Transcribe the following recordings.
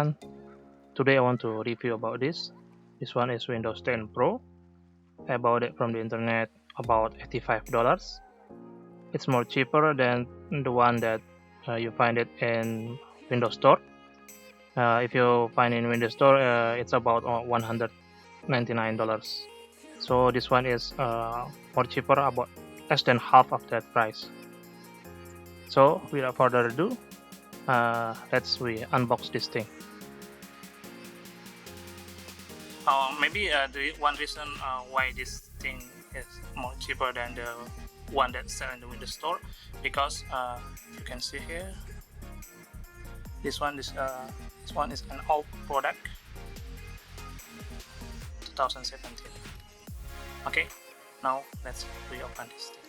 everyone. Today I want to review about this. This one is Windows 10 Pro. I bought it from the internet about $85. It's more cheaper than the one that you find it in Windows Store. If you find in Windows Store, it's about $199. So this one is more cheaper, about less than half of that price. So without further ado, let's unbox this thing. Maybe the one reason why this thing is more cheaper than the one that's sell in the Windows Store, because you can see here, this one is an old product, 2017. Okay, now let's reopen this thing.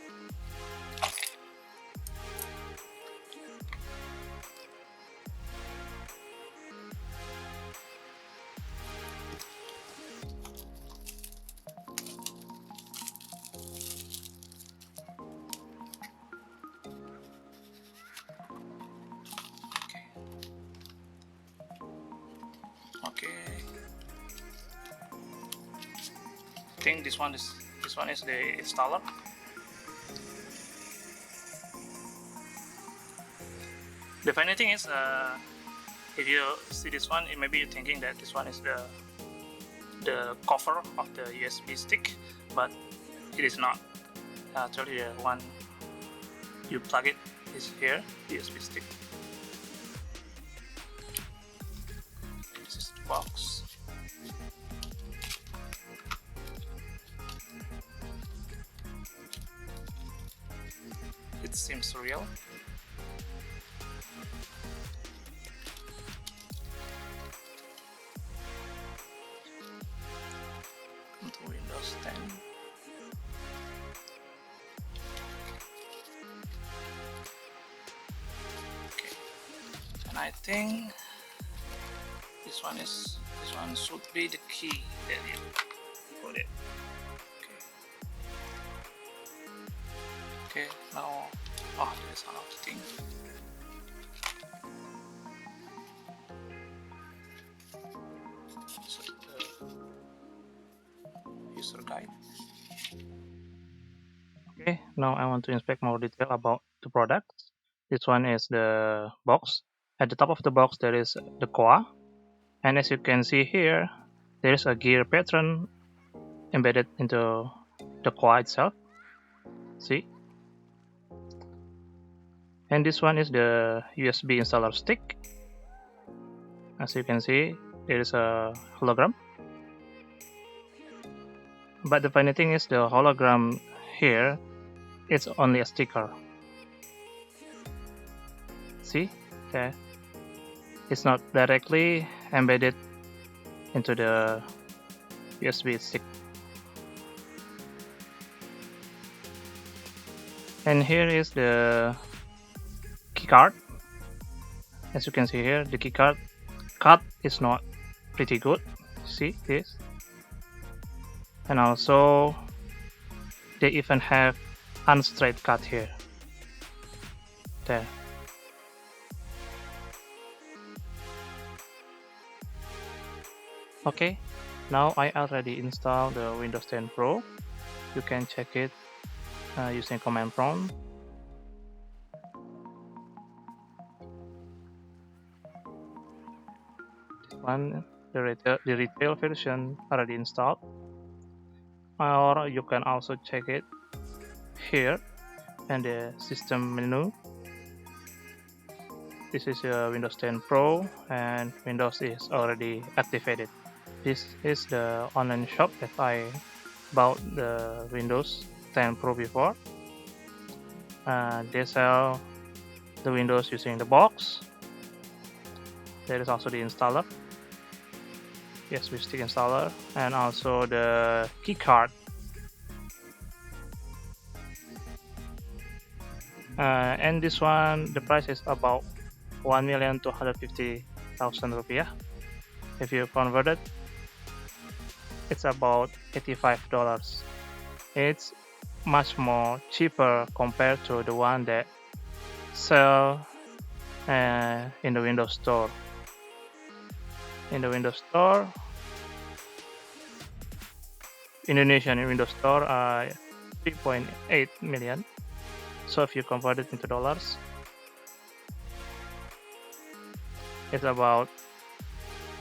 Okay, I think this one is the installer. The funny thing is, if you see this one, maybe you're thinking that this one is the cover of the USB stick, but it is not. Actually, the one you plug it is here, the USB stick. This is the box. It seems real. Into Windows 10. Okay, and I think this one should be the key that you put it. Okay, now there's another thing. So the user guide. Okay, now I want to inspect more detail about the products. This one is the box. At the top of the box there is the coa, and as you can see here, there is a gear pattern embedded into the coa itself. See? And this one is the USB installer stick. As you can see, there is a hologram. But the funny thing is, the hologram here, it's only a sticker. See? There. It's not directly embedded into the USB stick. And here is the keycard. As you can see here, the keycard cut is not pretty good. See this? And also they even have unstraight cut here. There. Okay, now I already installed the Windows 10 Pro. You can check it using command prompt. This one, the retail version already installed, or you can also check it here in the system menu. This is Windows 10 Pro and Windows is already activated. This is the online shop that I bought the Windows 10 Pro before. They sell the Windows using the box. There is also the installer, USB stick installer, and also the keycard. And this one, the price is about 1,250,000 rupiah. If you convert it, it's about $85. It's much more cheaper compared to the one that sell in the Windows Store. in the Windows Store. Indonesian Windows Store 3.8 million. So if you convert it into dollars, it's about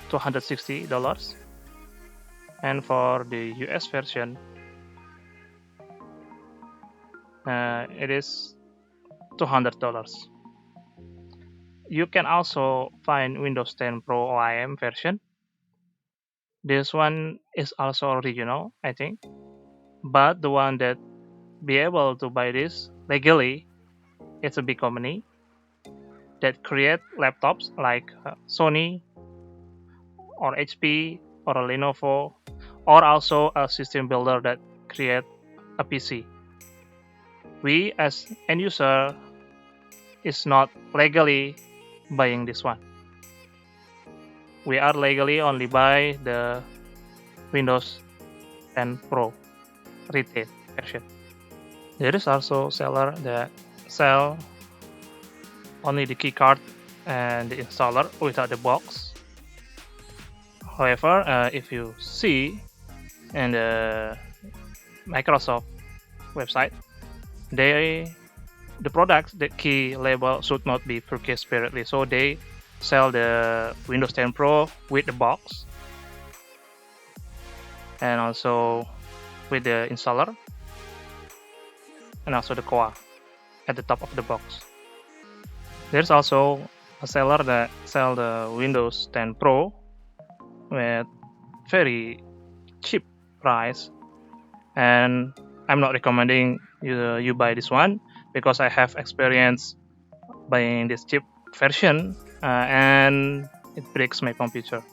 $260. And for the US version, it is $200. You can also find Windows 10 Pro OIM version. This one is also original, I think, but the one that be able to buy this legally, it's a big company that create laptops like Sony or HP or a Lenovo, or also a system builder that create a PC. We as end user is not legally buying this one. We are legally only buy the Windows 10 Pro retail version. There is also seller that sell only the keycard and the installer without the box. However, if you see in the Microsoft website, the products, the key label should not be purchased separately. So they sell the Windows 10 Pro with the box and also with the installer and also the COA at the top of the box. There's also a seller that sell the Windows 10 Pro with very cheap price, and I'm not recommending you buy this one because I have experience buying this cheap version and it breaks my computer.